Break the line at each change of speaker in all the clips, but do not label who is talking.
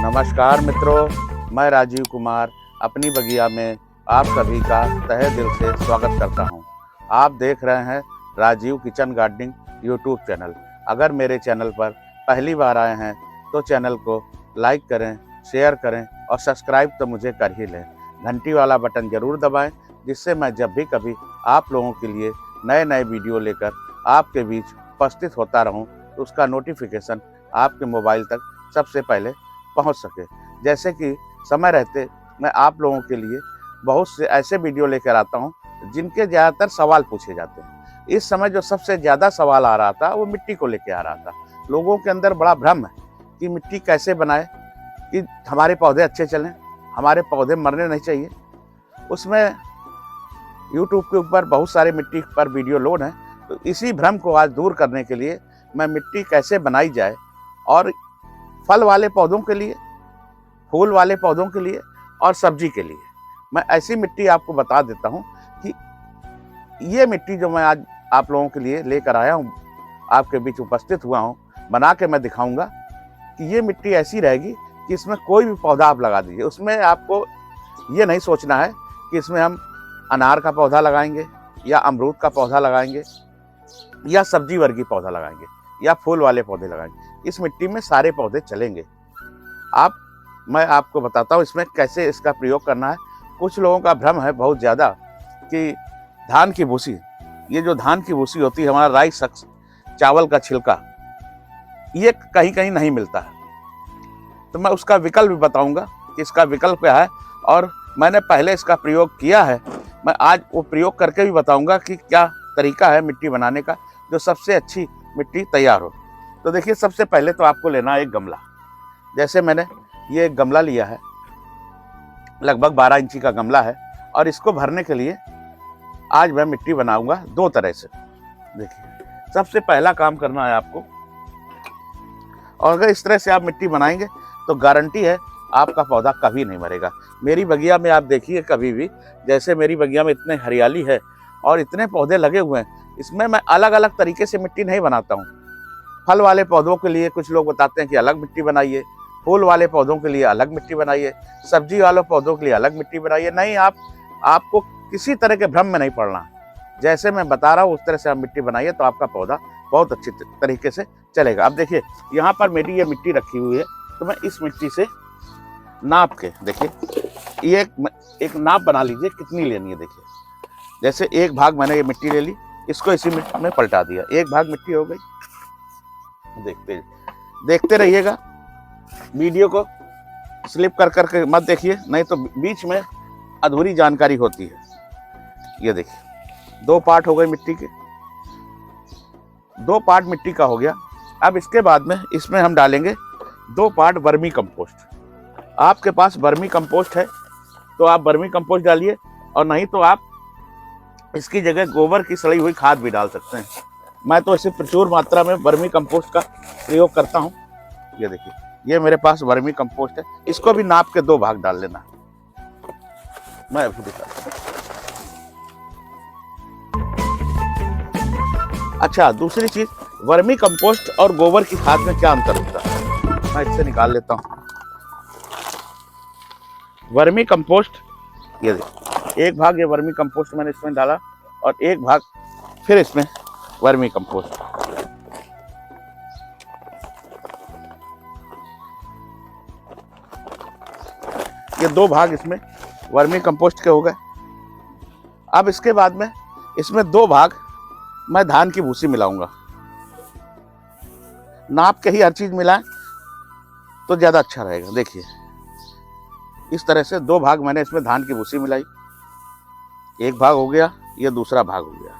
नमस्कार मित्रों, मैं राजीव कुमार अपनी बगिया में आप सभी का तहे दिल से स्वागत करता हूं। आप देख रहे हैं Rajiv kitchen gardening YouTube channel. अगर मेरे चैनल पर पहली बार आए हैं तो चैनल को लाइक करें, शेयर करें और सब्सक्राइब तो मुझे कर ही लें। घंटी वाला बटन ज़रूर दबाएं, जिससे मैं जब भी कभी आप लोगों के लिए नए नए वीडियो लेकर आपके बीच उपस्थित होता रहूं तो उसका नोटिफिकेशन आपके मोबाइल तक सबसे पहले पहुंच सके। जैसे कि समय रहते मैं आप लोगों के लिए बहुत से ऐसे वीडियो लेकर आता हूं जिनके ज़्यादातर सवाल पूछे जाते हैं। इस समय जो सबसे ज़्यादा सवाल आ रहा था वो मिट्टी को लेकर आ रहा था। लोगों के अंदर बड़ा भ्रम है कि मिट्टी कैसे बनाए कि हमारे पौधे अच्छे चलें, हमारे पौधे मरने नहीं चाहिए। उसमें यूट्यूब के ऊपर बहुत सारे मिट्टी पर वीडियो लोड हैं। तो इसी भ्रम को आज दूर करने के लिए मैं मिट्टी कैसे बनाई जाए और फल वाले पौधों के लिए, फूल वाले पौधों के लिए और सब्जी के लिए मैं ऐसी मिट्टी आपको बता देता हूं कि ये मिट्टी जो मैं आज आप लोगों के लिए लेकर आया हूं, आपके बीच उपस्थित हुआ हूं, बना के मैं दिखाऊंगा कि ये मिट्टी ऐसी रहेगी कि इसमें कोई भी पौधा आप लगा दीजिए। उसमें आपको ये नहीं सोचना है कि इसमें हम अनार का पौधा लगाएंगे या अमरूद का पौधा लगाएंगे या सब्जी वर्गीय पौधा लगाएंगे या फूल वाले पौधे लगाएंगे। इस मिट्टी में सारे पौधे चलेंगे। मैं आपको बताता हूँ इसमें कैसे इसका प्रयोग करना है। कुछ लोगों का भ्रम है बहुत ज़्यादा कि धान की भूसी, ये जो धान की भूसी होती है, हमारा राइस सक्स, चावल का छिलका, ये कहीं कहीं नहीं मिलता है। तो मैं उसका विकल्प भी बताऊंगा कि इसका विकल्प क्या है, और मैंने पहले इसका प्रयोग किया है। मैं आज वो प्रयोग करके भी बताऊंगा कि क्या तरीका है मिट्टी बनाने का जो सबसे अच्छी मिट्टी तैयार हो। तो देखिए, सबसे पहले तो आपको लेना है एक गमला। जैसे मैंने ये एक गमला लिया है, लगभग 12 इंची का गमला है, और इसको भरने के लिए आज मैं मिट्टी बनाऊंगा दो तरह से। देखिए, सबसे पहला काम करना है आपको, और अगर इस तरह से आप मिट्टी बनाएंगे तो गारंटी है आपका पौधा कभी नहीं मरेगा। मेरी बगिया में आप देखिए, कभी भी जैसे मेरी बगिया में इतने हरियाली है और इतने पौधे लगे हुए हैं, इसमें मैं अलग अलग तरीके से मिट्टी नहीं बनाता हूँ। फल वाले पौधों के लिए कुछ लोग बताते हैं कि अलग मिट्टी बनाइए, फूल वाले पौधों के लिए अलग मिट्टी बनाइए, सब्जी वाले पौधों के लिए अलग मिट्टी बनाइए। नहीं, आपको किसी तरह के भ्रम में नहीं पड़ना। जैसे मैं बता रहा हूँ उस तरह से आप मिट्टी बनाइए तो आपका पौधा बहुत अच्छी तरीके से चलेगा। अब देखिए, यहाँ पर मेरी ये मिट्टी रखी हुई है, तो मैं इस मिट्टी से नाप के, देखिए, ये एक नाप बना लीजिए कितनी लेनी है। देखिए, जैसे एक भाग मैंने ये मिट्टी ले ली, इसको इसी मिट्टी में पलटा दिया, एक भाग मिट्टी हो गई। देखते रहिएगा, वीडियो को स्लिप कर करके मत देखिए, नहीं तो बीच में अधूरी जानकारी होती है। ये देखिए, 2 पार्ट हो गए मिट्टी के, 2 पार्ट मिट्टी का हो गया। अब इसके बाद में इसमें हम डालेंगे 2 पार्ट वर्मी कंपोस्ट। आपके पास वर्मी कंपोस्ट है तो आप वर्मी कंपोस्ट डालिए, और नहीं तो आप इसकी जगह गोबर की सड़ी हुई खाद भी डाल सकते हैं। मैं तो इसे प्रचुर मात्रा में वर्मी कंपोस्ट का प्रयोग करता हूँ। ये देखिए, ये मेरे पास वर्मी कंपोस्ट है, इसको भी नाप के 2 भाग डाल लेना। मैं अभी दिखाता हूँ। अच्छा, दूसरी चीज, वर्मी कंपोस्ट और गोबर की खाद में क्या अंतर होता है, मैं इससे निकाल लेता हूँ। वर्मी कंपोस्ट, ये देखिए, एक भाग ये वर्मी कंपोस्ट मैंने इसमें डाला और एक भाग फिर इसमें वर्मी कंपोस्ट। ये 2 भाग इसमें वर्मी कंपोस्ट के हो गए। अब इसके बाद में इसमें 2 भाग मैं धान की भूसी मिलाऊंगा। नाप के ही हर चीज मिलाएं तो ज्यादा अच्छा रहेगा। देखिए, इस तरह से 2 भाग मैंने इसमें धान की भूसी मिलाई, एक भाग हो गया, ये दूसरा भाग हो गया।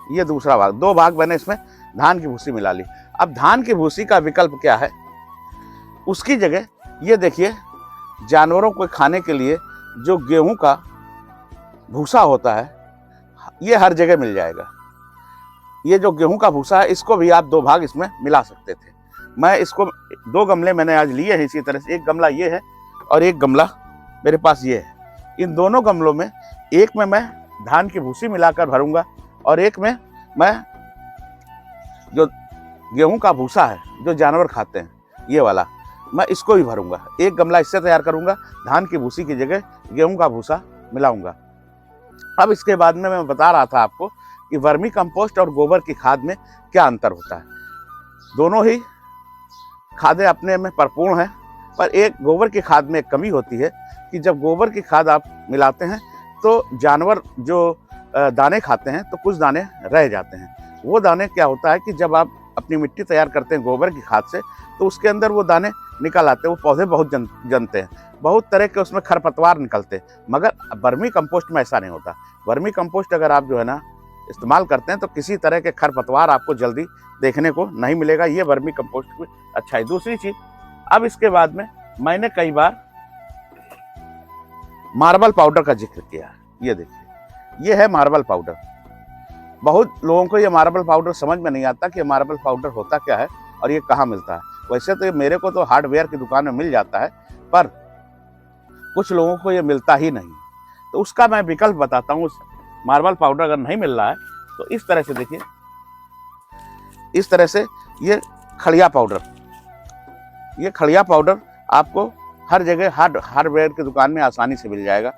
ये दूसरा भाग, 2 भाग मैंने इसमें धान की भूसी मिला ली। अब धान की भूसी का विकल्प क्या है, उसकी जगह ये देखिए, जानवरों को खाने के लिए जो गेहूं का भूसा होता है, ये हर जगह मिल जाएगा। ये जो गेहूं का भूसा है, इसको भी आप 2 भाग इसमें मिला सकते थे। मैं इसको 2 गमले मैंने आज लिए हैं इसी तरह से। एक गमला ये है और एक गमला मेरे पास ये है। इन दोनों गमलों में, एक में मैं धान की भूसी मिलाकर भरूंगा और एक में मैं जो गेहूं का भूसा है जो जानवर खाते हैं, ये वाला मैं इसको भी भरूंगा। एक गमला इससे तैयार करूंगा, धान की भूसी की जगह गेहूं का भूसा मिलाऊंगा। अब इसके बाद में मैं बता रहा था आपको कि वर्मी कंपोस्ट और गोबर की खाद में क्या अंतर होता है। दोनों ही खादें अपने में परिपूर्ण हैं, पर एक गोबर की खाद में एक कमी होती है कि जब गोबर की खाद आप मिलाते हैं तो जानवर जो दाने खाते हैं तो कुछ दाने रह जाते हैं। वो दाने क्या होता है कि जब आप अपनी मिट्टी तैयार करते हैं गोबर की खाद से, तो उसके अंदर वो दाने निकल आते हैं, वो पौधे बहुत जनते हैं, बहुत तरह के उसमें खरपतवार निकलते हैं। मगर वर्मी कंपोस्ट में ऐसा नहीं होता। वर्मी कंपोस्ट अगर आप जो है ना इस्तेमाल करते हैं तो किसी तरह के खरपतवार आपको जल्दी देखने को नहीं मिलेगा। ये वर्मी कंपोस्ट की अच्छाई। दूसरी चीज, अब इसके बाद में मैंने कई बार मार्बल पाउडर का जिक्र किया। ये देखिए, ये है मार्बल पाउडर। बहुत लोगों को ये मार्बल पाउडर समझ में नहीं आता कि मार्बल पाउडर होता क्या है और ये कहाँ मिलता है। वैसे तो मेरे को तो हार्डवेयर की दुकान में मिल जाता है, पर कुछ लोगों को ये मिलता ही नहीं। तो उसका मैं विकल्प बताता हूँ। मार्बल पाउडर अगर नहीं मिल रहा है तो इस तरह से देखिए, इस तरह से ये खड़िया पाउडर, ये खड़िया पाउडर आपको हर जगह हार्डवेयर की दुकान में आसानी से मिल जाएगा।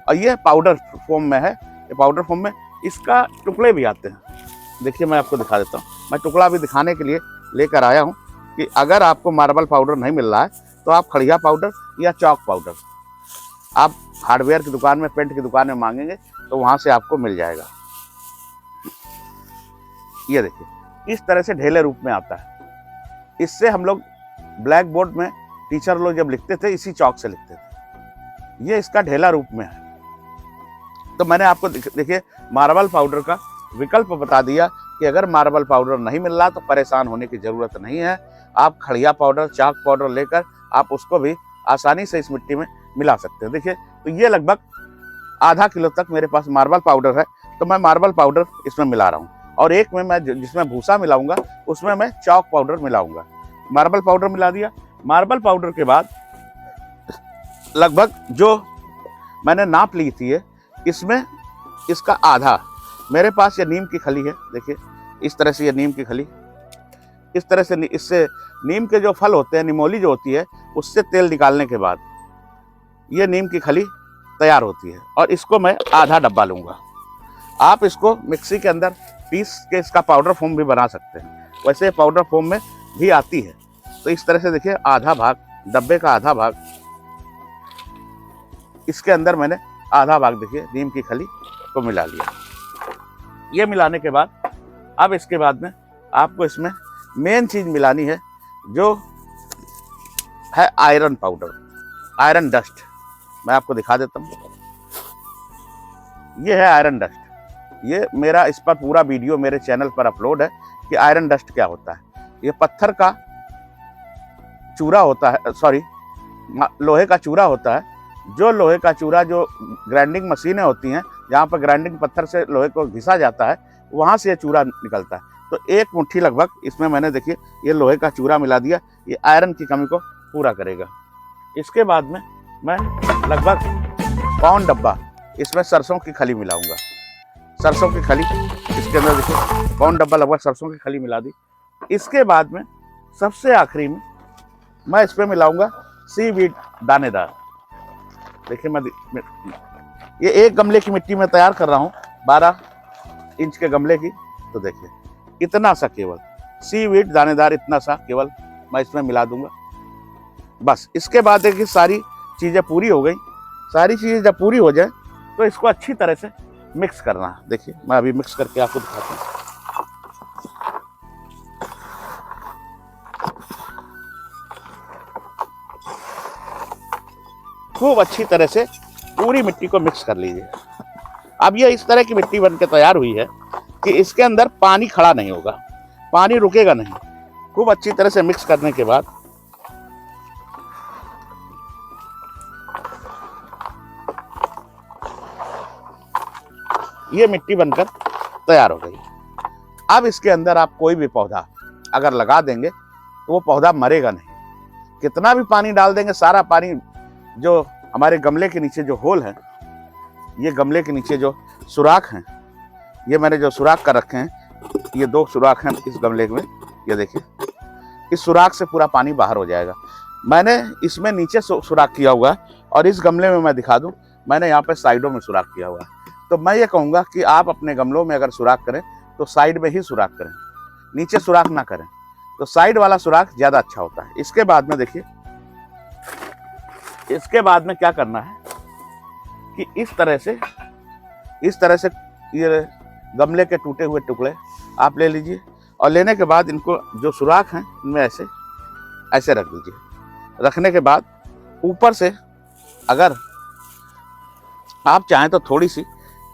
और ये पाउडर फॉर्म में है। ये पाउडर फॉर्म में इसका टुकड़े भी आते हैं। देखिए मैं आपको दिखा देता हूँ। मैं टुकड़ा भी दिखाने के लिए लेकर आया हूँ कि अगर आपको मार्बल पाउडर नहीं मिल रहा है तो आप खड़िया पाउडर या चौक पाउडर आप हार्डवेयर की दुकान में, पेंट की दुकान में मांगेंगे तो वहाँ से आपको मिल जाएगा। ये देखिए, इस तरह से ढेले रूप में आता है। इससे हम लोग ब्लैक बोर्ड में टीचर लोग जब लिखते थे इसी चौक से लिखते थे। ये इसका ढेला रूप में है। तो मैंने आपको देखिए मार्बल पाउडर का विकल्प बता दिया कि अगर मार्बल पाउडर नहीं मिल रहा तो परेशान होने की जरूरत नहीं है। आप खड़िया पाउडर, चाक पाउडर लेकर आप उसको भी आसानी से इस मिट्टी में मिला सकते हैं। देखिए, तो ये लगभग आधा किलो तक मेरे पास मार्बल पाउडर है। तो मैं मार्बल पाउडर इसमें मिला रहा हूँ और एक में मैं जिसमें भूसा मिलाऊंगा उसमें मैं चौक पाउडर मिलाऊंगा। मार्बल पाउडर मिला दिया। मार्बल पाउडर के बाद लगभग जो मैंने नाप ली थी इसमें इसका आधा, मेरे पास ये नीम की खली है। देखिए इस तरह से ये नीम की खली, इस तरह से इससे नीम के जो फल होते हैं, निमोली जो होती है, उससे तेल निकालने के बाद ये नीम की खली तैयार होती है और इसको मैं आधा डब्बा लूँगा। आप इसको मिक्सी के अंदर पीस के इसका पाउडर फॉर्म भी बना सकते हैं। वैसे पाउडर फॉर्म में भी आती है। तो इस तरह से देखिए आधा भाग, डब्बे का आधा भाग, इसके अंदर मैंने आधा भाग देखिए नीम की खली को मिला लिया। ये मिलाने के बाद अब इसके बाद में आपको इसमें मेन चीज मिलानी है जो है आयरन पाउडर, आयरन डस्ट। मैं आपको दिखा देता हूँ। ये है आयरन डस्ट। ये मेरा इस पर पूरा वीडियो मेरे चैनल पर अपलोड है कि आयरन डस्ट क्या होता है। ये पत्थर का चूरा होता है, सॉरी लोहे का चूरा होता है। जो लोहे का चूरा, जो ग्राइंडिंग मशीनें होती हैं जहाँ पर ग्राइंडिंग पत्थर से लोहे को घिसा जाता है, वहाँ से ये चूरा निकलता है। तो एक मुट्ठी लगभग इसमें मैंने देखिए ये लोहे का चूरा मिला दिया। ये आयरन की कमी को पूरा करेगा। इसके बाद में मैं लगभग पौन डब्बा इसमें सरसों की खली मिलाऊंगा। सरसों की खली इसके अंदर देखिए पौन डब्बा लगभग सरसों की खली मिला दी। इसके बाद में सबसे आखिरी में मैं इस पर मिलाऊंगा सीवीड दानेदार। देखिए मैं ये एक गमले की मिट्टी में तैयार कर रहा हूँ, 12 इंच के गमले की। तो देखिए इतना सा केवल सीवीड दानेदार, इतना सा केवल मैं इसमें मिला दूंगा। बस इसके बाद देखिए सारी चीज़ें पूरी हो गई। सारी चीज़ें जब पूरी हो जाए तो इसको अच्छी तरह से मिक्स करना है। देखिए मैं अभी मिक्स करके आपको दिखाता हूँ। खूब अच्छी तरह से पूरी मिट्टी को मिक्स कर लीजिए। अब ये इस तरह की मिट्टी बनके तैयार हुई है कि इसके अंदर पानी खड़ा नहीं होगा, पानी रुकेगा नहीं। खूब अच्छी तरह से मिक्स करने के बाद ये मिट्टी बनकर तैयार हो गई। अब इसके अंदर आप कोई भी पौधा अगर लगा देंगे तो वो पौधा मरेगा नहीं। कितना भी पानी डाल देंगे, सारा पानी जो हमारे गमले के नीचे जो होल है, ये गमले के नीचे जो सुराख हैं, ये मैंने जो सुराख कर रखे हैं, ये 2 सुराख हैं इस गमले में, ये देखिए, इस सुराख से पूरा पानी बाहर हो जाएगा। मैंने इसमें नीचे सुराख किया हुआ है और इस गमले में मैं दिखा दूं, मैंने यहाँ पे साइडों में सुराख किया हुआ है। तो मैं ये कहूँगा कि आप अपने गमलों में अगर सुराख करें तो साइड में ही सुराख करें, नीचे सुराख ना करें, तो साइड वाला सुराख ज़्यादा अच्छा होता है। इसके बाद में देखिए, इसके बाद में क्या करना है कि इस तरह से ये गमले के टूटे हुए टुकड़े आप ले लीजिए और लेने के बाद इनको जो सुराख हैं इनमें ऐसे रख दीजिए। रखने के बाद ऊपर से अगर आप चाहें तो थोड़ी सी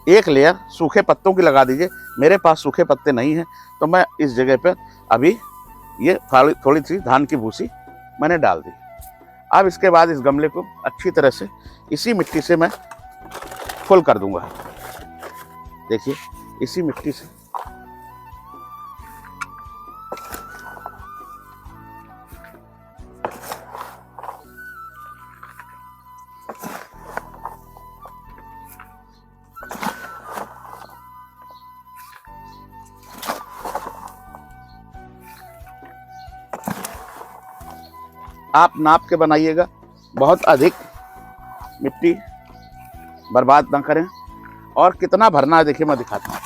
एक लेयर सूखे पत्तों की लगा दीजिए। मेरे पास सूखे पत्ते नहीं हैं तो मैं इस जगह पर अभी ये थोड़ी सी धान की भूसी मैंने डाल दी। अब इसके बाद इस गमले को अच्छी तरह से इसी मिट्टी से मैं फुल कर दूंगा। देखिए, इसी मिट्टी से आप नाप के बनाइएगा, बहुत अधिक मिट्टी बर्बाद ना करें। और कितना भरना है देखिए, मैं दिखाता हूँ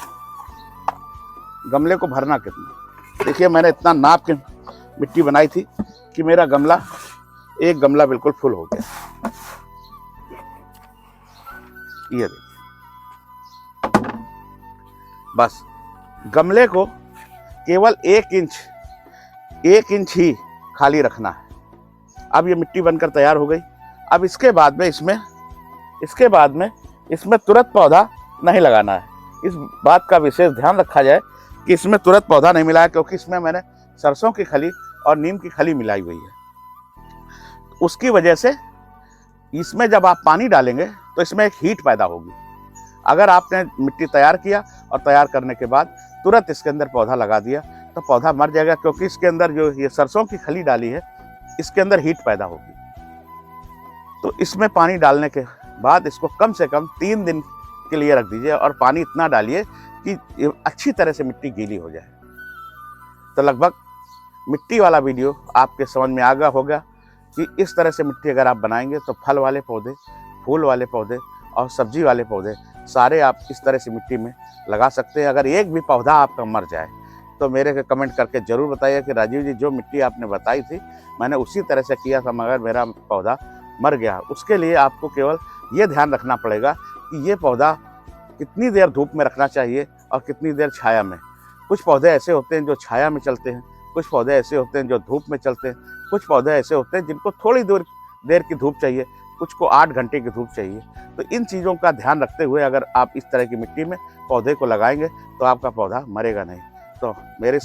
गमले को भरना कितना। देखिए, मैंने इतना नाप के मिट्टी बनाई थी कि मेरा गमला, एक गमला बिल्कुल फुल हो गया। ये देखिए, बस गमले को केवल 1 इंच ही खाली रखना है। अब ये मिट्टी बनकर तैयार हो गई। अब इसके बाद में इसमें तुरंत पौधा नहीं लगाना है। इस बात का विशेष ध्यान रखा जाए कि इसमें तुरंत पौधा नहीं मिलाया, क्योंकि इसमें मैंने सरसों की खली और नीम की खली मिलाई हुई है। उसकी वजह से इसमें जब आप पानी डालेंगे तो इसमें एक हीट पैदा होगी। अगर आपने मिट्टी तैयार किया और तैयार करने के बाद तुरंत इसके अंदर पौधा लगा दिया तो पौधा मर जाएगा, क्योंकि इसके अंदर जो ये सरसों की खली डाली है इसके अंदर हीट पैदा होगी। तो इसमें पानी डालने के बाद इसको कम से कम 3 दिन के लिए रख दीजिए और पानी इतना डालिए कि अच्छी तरह से मिट्टी गीली हो जाए। तो लगभग मिट्टी वाला वीडियो आपके समझ में आ गया होगा कि इस तरह से मिट्टी अगर आप बनाएंगे तो फल वाले पौधे, फूल वाले पौधे और सब्जी वाले पौधे सारे आप इस तरह से मिट्टी में लगा सकते हैं। अगर एक भी पौधा आपका मर जाए तो मेरे को कमेंट करके ज़रूर बताइए कि राजीव जी, जो मिट्टी आपने बताई थी मैंने उसी तरह से किया था मगर मेरा पौधा मर गया। उसके लिए आपको केवल ये ध्यान रखना पड़ेगा कि ये पौधा कितनी देर धूप में रखना चाहिए और कितनी देर छाया में। कुछ पौधे ऐसे होते हैं जो छाया में चलते हैं, कुछ पौधे ऐसे होते हैं जो धूप में चलते हैं, कुछ पौधे ऐसे होते हैं जिनको थोड़ी देर की धूप चाहिए, कुछ को 8 घंटे की धूप चाहिए। तो इन चीज़ों का ध्यान रखते हुए अगर आप इस तरह की मिट्टी में पौधे को लगाएंगे तो आपका पौधा मरेगा नहीं। तो मेरे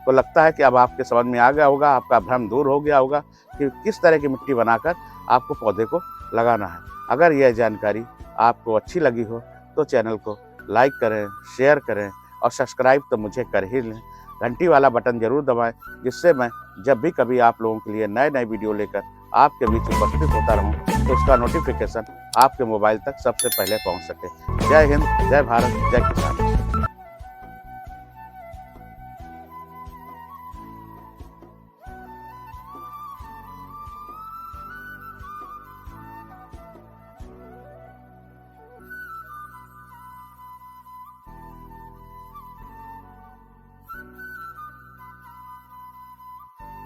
को लगता है कि अब आपके समझ में आ गया होगा, आपका भ्रम दूर हो गया होगा कि किस तरह की मिट्टी बनाकर आपको पौधे को लगाना है। अगर यह जानकारी आपको अच्छी लगी हो तो चैनल को लाइक करें, शेयर करें और सब्सक्राइब तो मुझे कर ही लें। घंटी वाला बटन ज़रूर दबाएं, जिससे मैं जब भी कभी आप लोगों के लिए नए वीडियो लेकर आपके बीच उपस्थित होता रहूं तो उसका नोटिफिकेशन आपके मोबाइल तक सबसे पहले पहुंच सके। जय हिंद, जय भारत, जय किसान।